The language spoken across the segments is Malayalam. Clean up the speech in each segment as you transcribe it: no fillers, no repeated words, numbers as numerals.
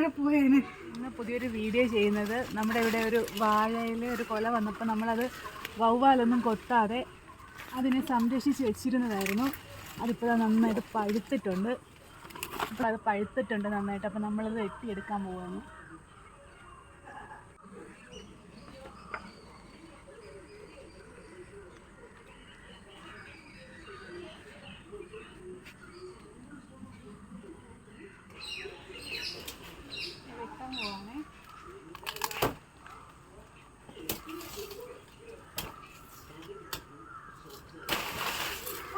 താഴെ പോയേനെ. ഇന്ന് പുതിയൊരു വീഡിയോ ചെയ്യുന്നത്, നമ്മുടെ ഇവിടെ ഒരു വാഴയിൽ ഒരു കൊല വന്നപ്പോൾ നമ്മളത് വവ്വാലൊന്നും കൊത്താതെ അതിനെ സംരക്ഷിച്ച് വെച്ചിരുന്നതായിരുന്നു. അതിപ്പോൾ നന്നായിട്ട് പഴുത്തിട്ടുണ്ട്. അപ്പോൾ അത് പഴുത്തിട്ടുണ്ട് നന്നായിട്ട്. അപ്പോൾ നമ്മളത് വെട്ടിയെടുക്കാൻ പോകുന്നു. വെട്ടാൻ പോവാണേ.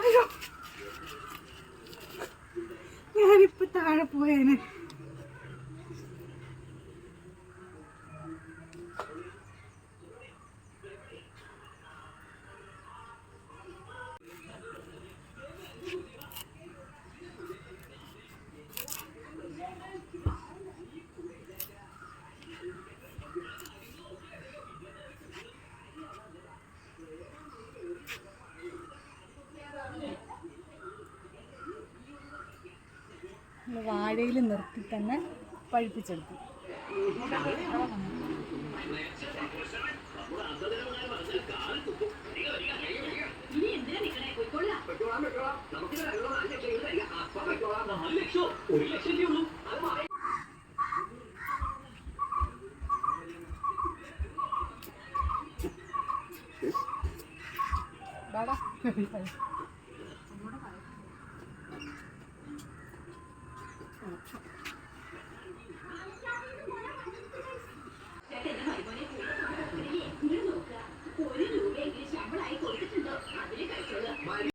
അയ്യോ, ഞാനിപ്പോൾ താഴെ പോയേനെ. വാഴയിൽ നിർത്തി തന്നെ പഴുപ്പിച്ചെടുത്തു. ഒരു രൂപയെങ്കിലും ശമ്പളമായി കൊടുത്തിട്ടുണ്ട്.